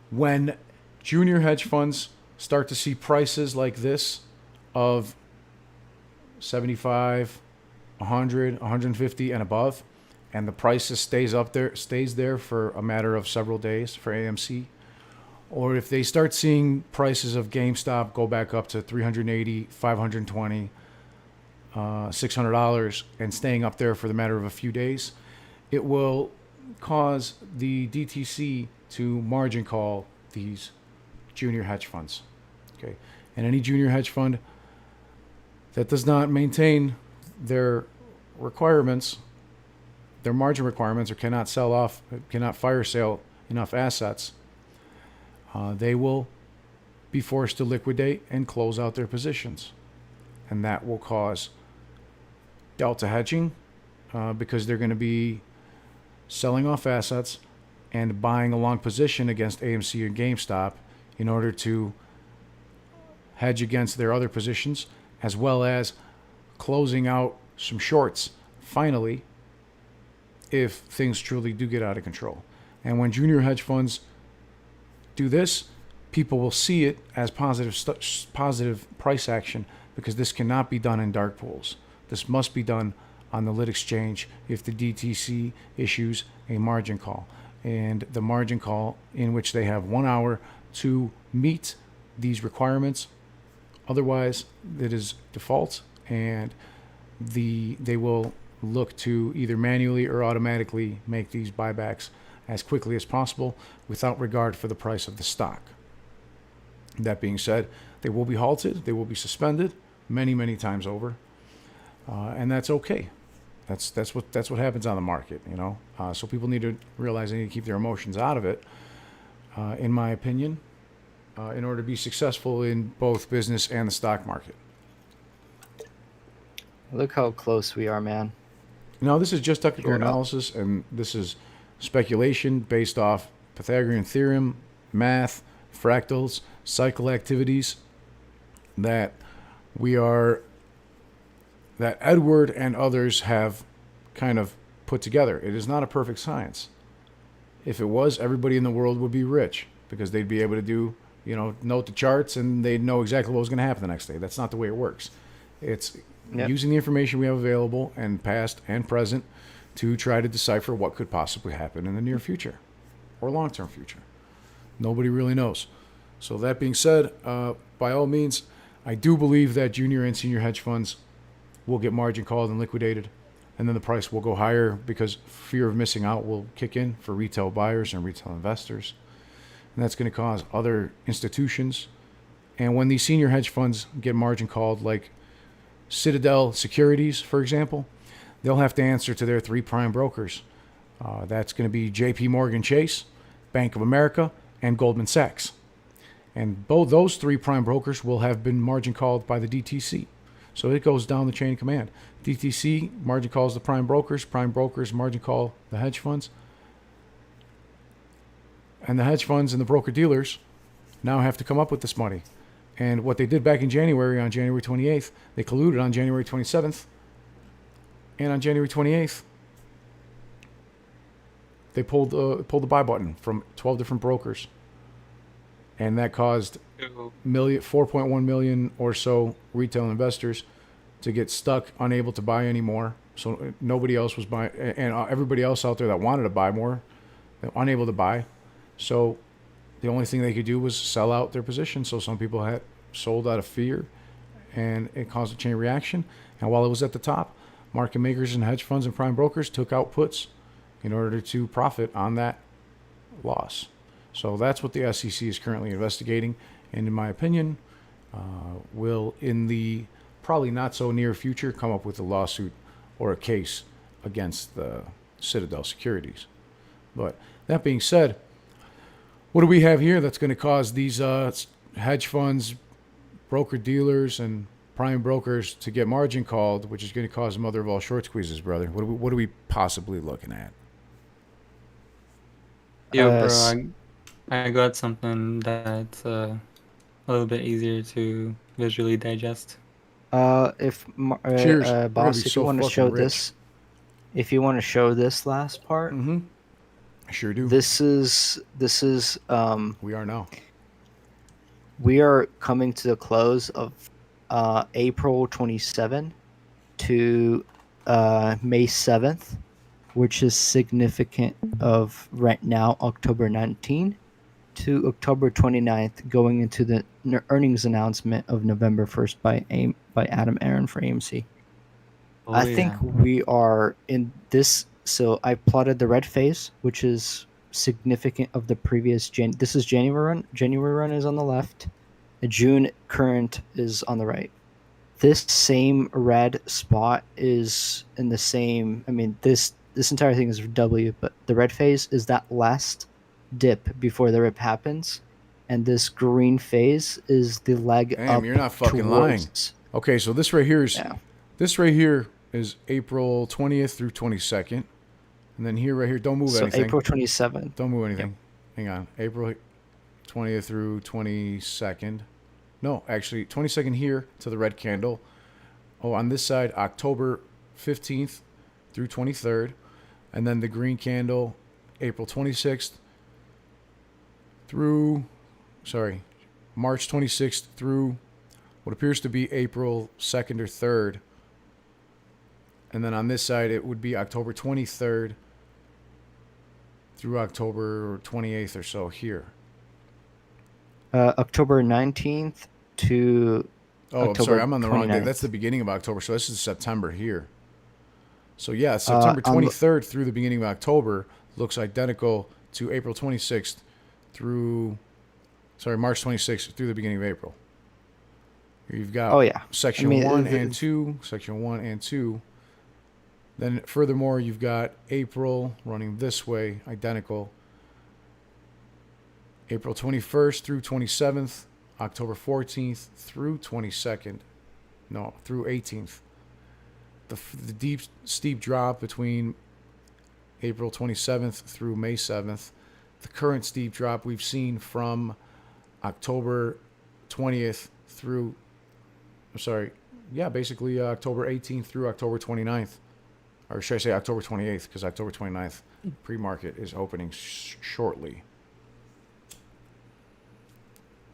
When junior hedge funds start to see prices like this of 75, 100, 150 and above, and the prices stays there for a matter of several days for AMC, or if they start seeing prices of GameStop go back up to 380, 520, $600 and staying up there for the matter of a few days, it will cause the DTC to margin call these junior hedge funds. Okay, and any junior hedge fund that does not maintain their requirements, their margin requirements, or cannot fire sale enough assets, they will be forced to liquidate and close out their positions. And that will cause delta hedging, because they're going to be selling off assets and buying a long position against AMC and GameStop in order to hedge against their other positions, as well as closing out some shorts finally if things truly do get out of control. And when junior hedge funds do this, people will see it as positive price action, because this cannot be done in dark pools. This must be done on the lit exchange if the DTC issues a margin call. And the margin call, in which they have 1 hour to meet these requirements. Otherwise, it is default, and they will look to either manually or automatically make these buybacks as quickly as possible without regard for the price of the stock. That being said, they will be halted, they will be suspended many, many times over, and that's okay. That's what happens on the market, you know. So people need to realize they need to keep their emotions out of it, in my opinion, in order to be successful in both business and the stock market. Look how close we are, man. Now, this is just technical You're up. analysis, and this is speculation based off Pythagorean theorem, math, fractals, cycle activities that Edward and others have kind of put together. It is not a perfect science. If it was, everybody in the world would be rich, because they'd be able to do, note the charts, and they'd know exactly what was going to happen the next day. That's not the way it works. It's using the information we have available, and past and present, to try to decipher what could possibly happen in the near future or long-term future. Nobody really knows. So that being said, by all means, I do believe that junior and senior hedge funds will get margin called and liquidated, and then the price will go higher, because fear of missing out will kick in for retail buyers and retail investors. And that's going to cause other institutions. And when these senior hedge funds get margin called, like CITADEL Securities, for example, they'll have to answer to their 3 prime brokers. That's going to be JP Morgan Chase, Bank of America, and Goldman Sachs. And both those 3 prime brokers will have been margin called by the DTC. So it goes down the chain of command. DTC margin calls the prime brokers margin call the hedge funds. And the hedge funds and the broker dealers now have to come up with this money. And what they did back in January, on January 28th, they colluded on January 27th. And on January 28th, they pulled the buy button from 12 different brokers. And that caused 4.1 million or so retail investors to get stuck, unable to buy anymore. So nobody else was buying, and everybody else out there that wanted to buy more, they're unable to buy. So the only thing they could do was sell out their position. So some people had sold out of fear, and it caused a chain reaction. And while it was at the top, market makers and hedge funds and prime brokers took out puts in order to profit on that loss. So that's what the SEC is currently investigating, and in my opinion, will, in the probably not so near future, come up with a lawsuit or a case against the Citadel Securities. But that being said, what do we have here that's going to cause these hedge funds, broker dealers, and prime brokers to get margin called, which is going to cause the mother of all short squeezes, brother? What are we possibly looking at? Yo, Uh, bro, s- I got something that's a little bit easier to visually digest. If Cheers. We're gonna boss, be if so you want to fucking show rich. this, if you want to show this last part, Mm-hmm. I sure do. this is We are now. we are coming to the close of April 27 to May 7th, which is significant of right now October 19 to October 29th, going into the earnings announcement of November 1st by Adam Aaron for AMC. Oh, I think we are in this. So I plotted the red phase, which is significant of the previous This is January run. January run is on the left. The June current is on the right. This same red spot is in the same. I mean, this entire thing is W, but the red phase is that last dip before the rip happens, and this green phase is the leg Damn, up you're not fucking lying. towards. Okay, so this right here is Yeah. this right here is April 20th through 22nd, and then here right here. Don't move So anything. April 27th. Don't move anything. Hang on. April 20th through 22nd. No, actually 22nd here to the red candle. Oh, on this side, October 15th through 23rd, and then the green candle, April 26th through, March 26th through what appears to be April 2nd or 3rd. And then on this side, it would be October 23rd through October 28th or so here. October 19th to Oh, I'm October sorry, I'm on the wrong day. 29th. That's the beginning of October, so this is September here. So yeah, September on the- 23rd through the beginning of October looks identical to April 26th through, March 26th through the beginning of April. Here you've got Oh, yeah. section I mean, 1 and 2, section 1 and 2. Then furthermore, you've got April running this way, identical. April 21st through 27th, October 14th through 22nd. No, through 18th. The deep, steep drop between April 27th through May 7th. The current steep drop we've seen from October 20th through, basically October 18th through October 29th. Or should I say October 28th, because October 29th pre-market is opening shortly.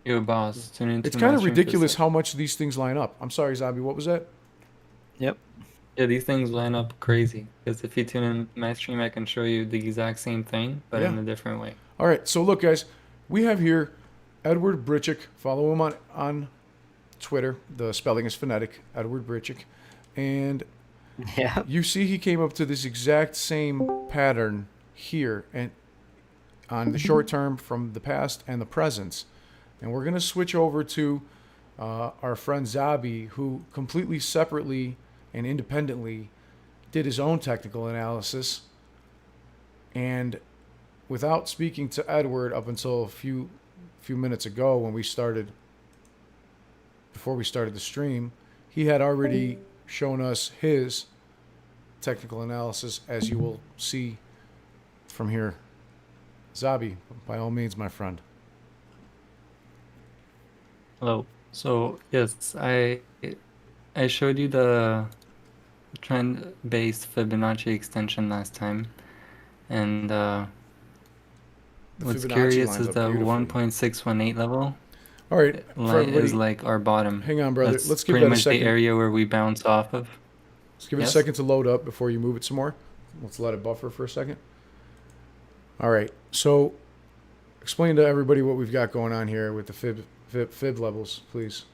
Yo, boss, tune into It's my kind of stream for a ridiculous sec. how much these things line up. I'm sorry, Zombie, what was that? Yep. Yeah, these things line up crazy. Because if you tune in my stream, I can show you the exact same thing, but in Yeah. a different way. All right, so look, guys, we have here Edward Brichick. Follow him on Twitter. The spelling is phonetic, Edward Brichick. And Yeah. you see he came up to this exact same pattern here and on the short term from the past and the present. And we're going to switch over to our friend Zabi, who completely separately and independently did his own technical analysis. And without speaking to Edward up until a few minutes ago before we started the stream, he had already shown us his technical analysis, as you will see from here. Zabi, by all means, my friend. Hello. So yes, I showed you the trend-based Fibonacci extension last time, and The what's Fibonacci curious lines is up the beautifully. 1.618 level All right, for everybody, is like our bottom. hang on, brother. That's Let's give pretty that a much the second. area where we bounce off of. Let's give it a Yes? second to load up before you move it some more. Let's let it buffer for a second. All right, so explain to everybody what we've got going on here with the fib levels, please.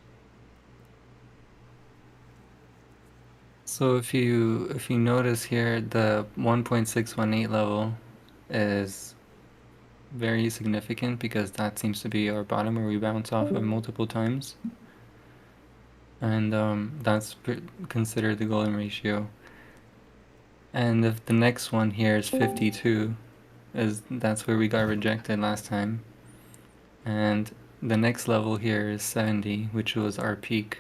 So if you notice here, the 1.618 level is very significant because that seems to be our bottom where we bounce off of multiple times. and that's considered the golden ratio. And if the next one here is 52, that's where we got rejected last time. And the next level here is 70, which was our peak.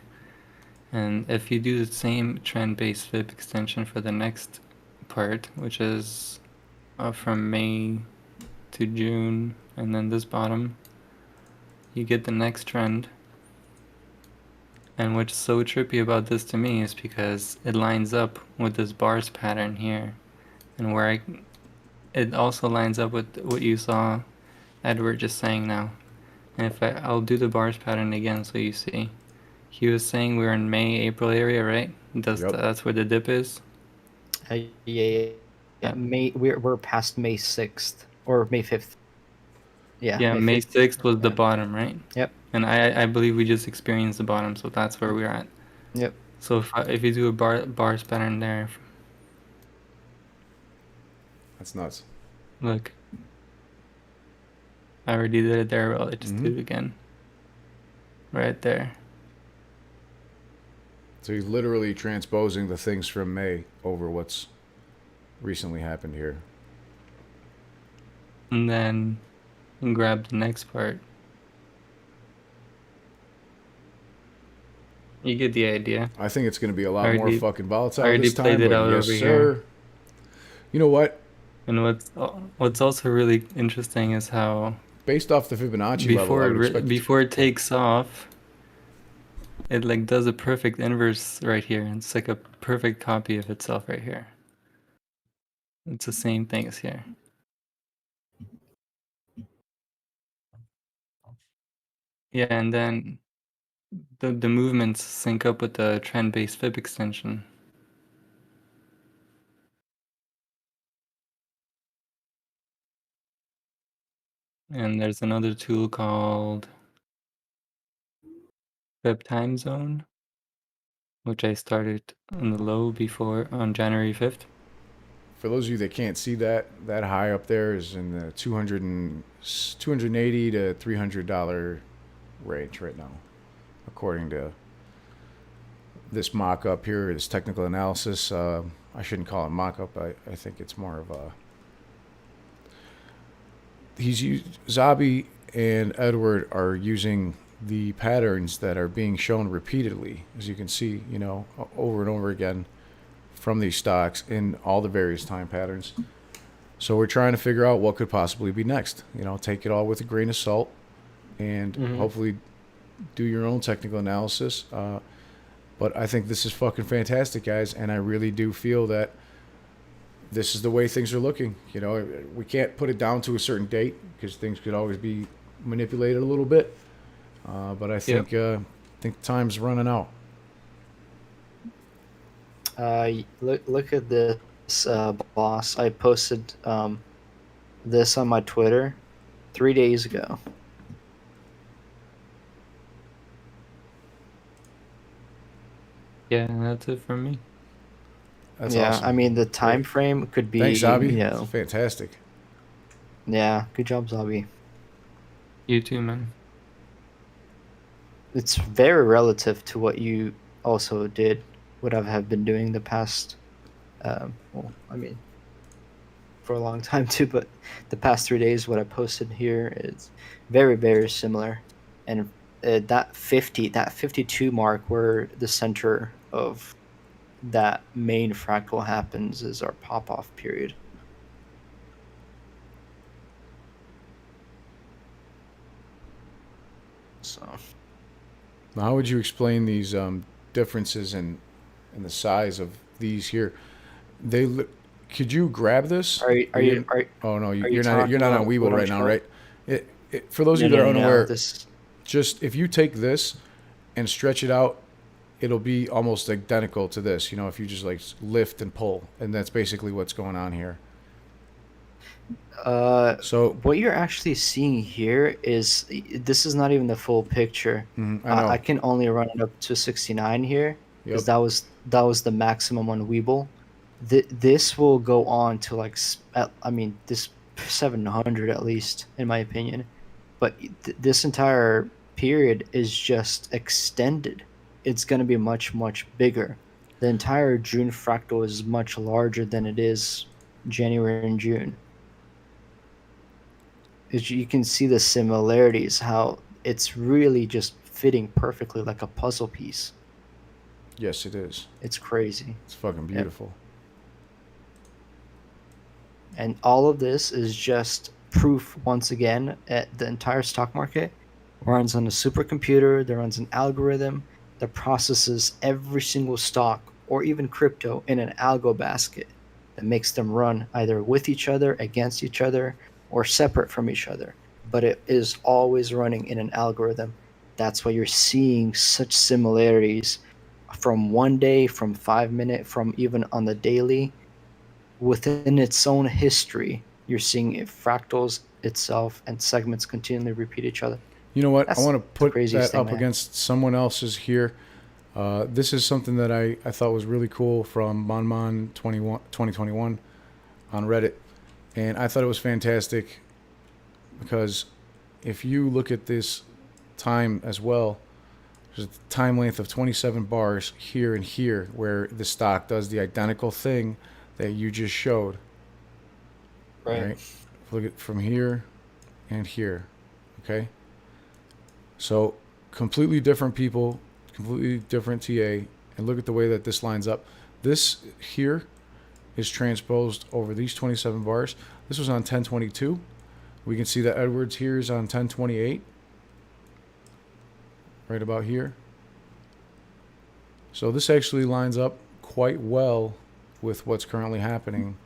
And if you do the same trend-based fib extension for the next part, which is from May to June, and then this bottom, you get the next trend. And what's so trippy about this to me is because it lines up with this bars pattern here, and it also lines up with what you saw Edward just saying now. And if I'll do the bars pattern again so you see. He was saying we're in May, April area, right? Yep. That's where the dip is. Yeah. We're past May 6th or May 5th. Yeah. May 5th. 6th was the bottom, right? Yep. And I believe we just experienced the bottom, so that's where we're at. Yep. So if you do a bars pattern there, That's nuts. look. I already did it there, but I'll just do it again. Right there. So he's literally transposing the things from May over what's recently happened here. And then grab the next part. You get the idea. I think it's going to be a lot more Already- fucking volatile already this time. played it But out yes, over sir. here. You know what? And what's also really interesting is how Based off the Fibonacci level, I would expect before it takes off, it like does a perfect inverse right here. It's like a perfect copy of itself right here. It's the same thing as here. Yeah, and then the movements sync up with the trend-based fib extension. And there's another tool called Fib Time Zone, which I started on the low before on January 5th. for those of you that can't see that high up there is in the $280 to $300 range right now, according to this mock-up here, this technical analysis. I shouldn't call it mock-up. I think it's more of a... Zabi and Edward are using the patterns that are being shown repeatedly, as you can see, over and over again from these stocks in all the various time patterns. So we're trying to figure out what could possibly be next. Take it all with a grain of salt and hopefully do your own technical analysis. But I think this is fucking fantastic, guys, and I really do feel that this is the way things are looking. We can't put it down to a certain date because things could always be manipulated a little bit. But I think time's running out. Look at this, boss. I posted this on my Twitter 3 days ago. Yeah, that's it from me. That's yeah, awesome. I mean the time frame could be. Thanks, Zabi. You That's know, fantastic. yeah, good job, Zabi. You too, man. It's very relative to what you also did, what I have been doing the past. For a long time too, but the past 3 days, what I posted here is very, very similar, and that 52 mark, where the center of that main fractal happens, is our pop-off period. So Now, how would you explain these differences in the size of these here? Could you grab this? are you Oh no, are you you're not. talking You're not on about Weeble what I'm right now, showing? right? For those of you that are unaware, this just if you take this and stretch it out, it'll be almost identical to this. If you just like lift and pull, and that's basically what's going on here. So what you're actually seeing here is, this is not even the full picture. I know. I can only run it up to 69 here, because that was the maximum on Weeble. This will go on to this 700 at least, in my opinion. But this entire period is just extended. it's going to be much, much bigger. The entire June fractal is much larger than it is January and June. You can see the similarities, how it's really just fitting perfectly like a puzzle piece. Yes, it is. It's crazy. It's fucking beautiful. And all of this is just proof, once again, at the entire stock market runs on a supercomputer that runs an algorithm that processes every single stock or even crypto in an algo basket that makes them run either with each other, against each other, or separate from each other. But it is always running in an algorithm. That's why you're seeing such similarities from 1 day, from 5 minute, from even on the daily. Within its own history, you're seeing fractals itself and segments continually repeat each other. You know what? That's I want to put craziest that thing, up man. against someone else's here. This is something that I thought was really cool from Monmon 2021 on Reddit. And I thought it was fantastic because if you look at this time as well, there's a time length of 27 bars here and here where the stock does the identical thing that you just showed. Right? Look at from here and here. Okay? So completely different people, completely different TA, and look at the way that this lines up. This here is transposed over these 27 bars. This was on 1022. We can see that Edwards here is on 1028. Right about here. So this actually lines up quite well with what's currently happening.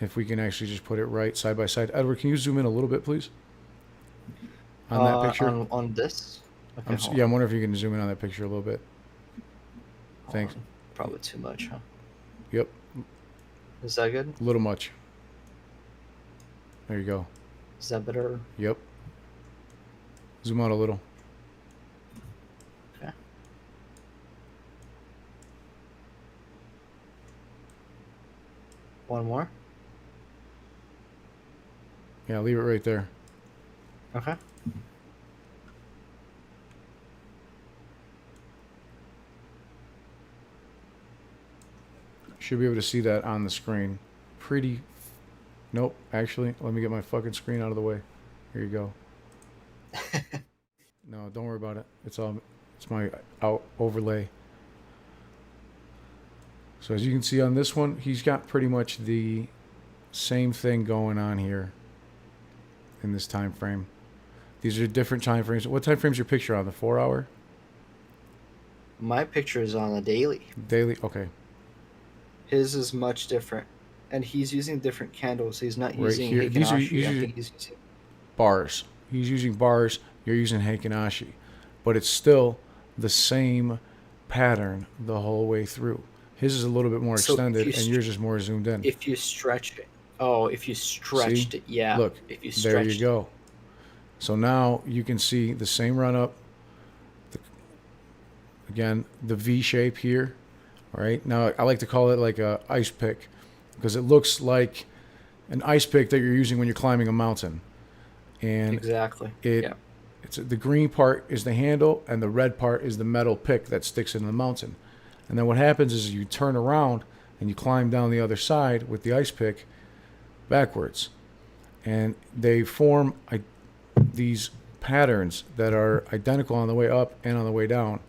If we can actually just put it right side by side. Edward, can you zoom in a little bit, please? On that picture? On this? Okay, I'm wondering if you can zoom in on that picture a little bit. Thanks. Probably too much, huh? Yep. Is that good? A little much. There you go. Is that better? Yep. Zoom out a little. Okay. One more? Yeah, leave it right there. Okay. Should be able to see that on the screen. Pretty. Nope. Actually, let me get my fucking screen out of the way. Here you go. No, don't worry about it. It's my overlay. So as you can see on this one, he's got pretty much the same thing going on here in this time frame. These are different time frames. What time frame's your picture on? The 4 hour? My picture is on a daily. Daily? Okay. His is much different. And he's using different candles. He's not Right using here. These are Heikin-Ashi. I usually think he's using bars. He's using bars. You're using Heikin-Ashi. But it's still the same pattern the whole way through. His is a little bit more So extended, if you and yours is more zoomed in. if you stretch it. Oh, if you stretched See? it, yeah. Look, If you there stretched you go. So now you can see the same run up. Again, the V shape here. All right. Now I like to call it like a ice pick because it looks like an ice pick that you're using when you're climbing a mountain. And Exactly. it's the green part is the handle and the red part is the metal pick that sticks in the mountain. And then what happens is you turn around and you climb down the other side with the ice pick backwards. And they form these patterns that are identical on the way up and on the way down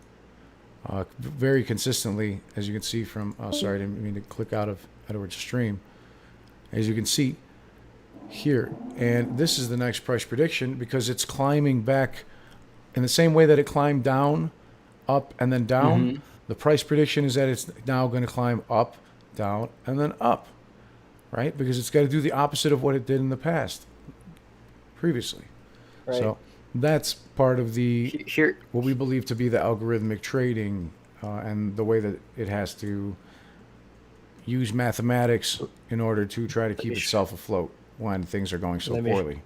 very consistently, as you can see from, sorry, I didn't mean to click out of Edward's stream. As you can see here. And this is the next price prediction because it's climbing back in the same way that it climbed down, up, and then down. Mm-hmm. The price prediction is that it's now going to climb up, down, and then up, right? Because it's got to do the opposite of what it did in the past, previously. Right. So that's part of the Here, what we believe to be the algorithmic trading and the way that it has to use mathematics in order to try to keep itself afloat when things are going so poorly.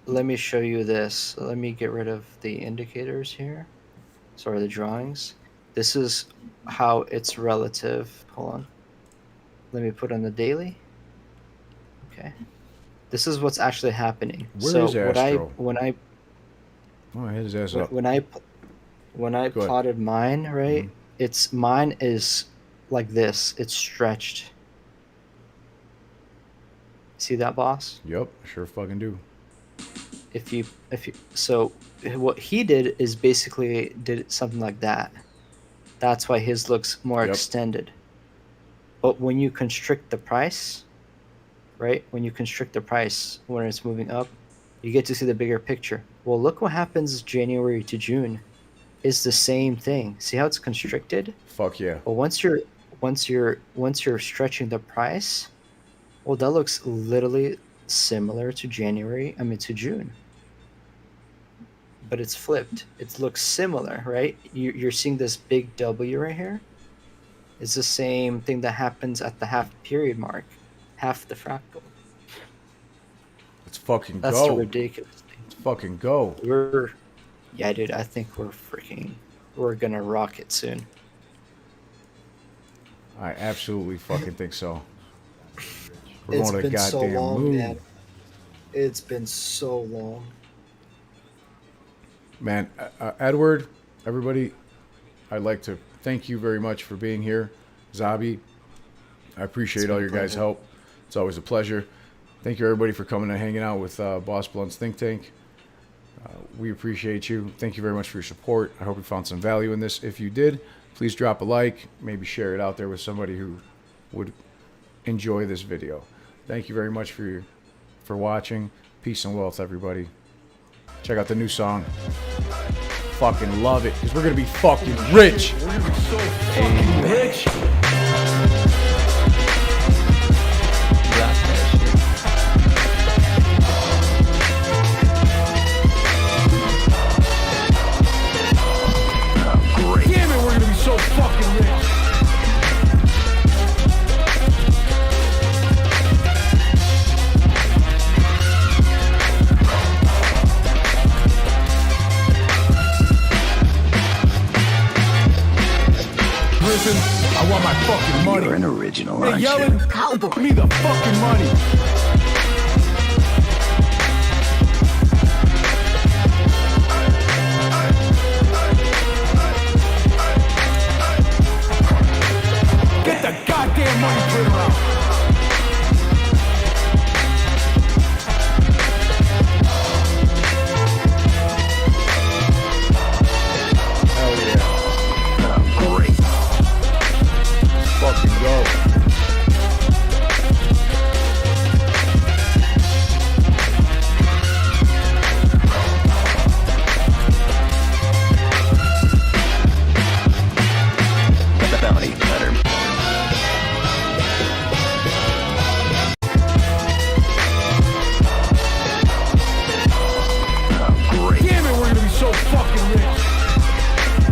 let me show you this. Let me get rid of the indicators here. Sorry, the drawings. This is how it's relative. Hold on. Let me put on the daily. Okay. This is what's actually happening. Where so is what Astro? when I Oh, I had his ass up. when I when I Go ahead. plotted mine, right? Mine is like this. It's stretched. See that, boss? Yep, sure fucking do. So what he did is basically did something like that. That's why his looks more Yep. extended. But when you constrict the price, right? When you constrict the price when it's moving up, you get to see the bigger picture. Well, look what happens January to June. It's the same thing. See how it's constricted? Fuck yeah. But once you're stretching the price, well, that looks literally similar to to June. But it's flipped. It looks similar, right? You're seeing this big W right here. It's the same thing that happens at the half period mark, half the fractal. Let's fucking That's the go. ridiculous thing. Let's fucking go. Yeah, dude, I think we're gonna rock it soon. I absolutely fucking think so. We're It's going to the been so goddamn long, moon. man. It's been so long. Man, Edward, everybody, I'd like to thank you very much for being here. Zabi, I appreciate It's all been your a guys' pleasure. help. It's always a pleasure. Thank you, everybody, for coming and hanging out with Boss Blunt's Think Tank. We appreciate you. Thank you very much for your support. I hope you found some value in this. If you did, please drop a like. Maybe share it out there with somebody who would enjoy this video. Thank you very much for watching. Peace and wealth, everybody. Check out the new song. Fucking love it, because we're going to be fucking rich. We're gonna be so fucking rich. Damn it, we're gonna be so fucking rich. Listen, I want my fucking money. You're an original, Hey, aren't yelling, you? give me the fucking money. Get the goddamn money printer out. Hell yeah. Great. Fucking go. Bounty cutter. Great. Damn it, we're gonna be so fucking rich.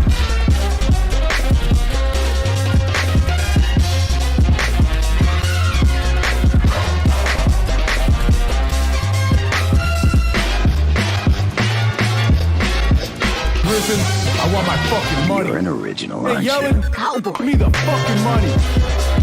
Listen, I want my fucking money. You're an original, Hey, aren't yelling, you? give me the fucking money.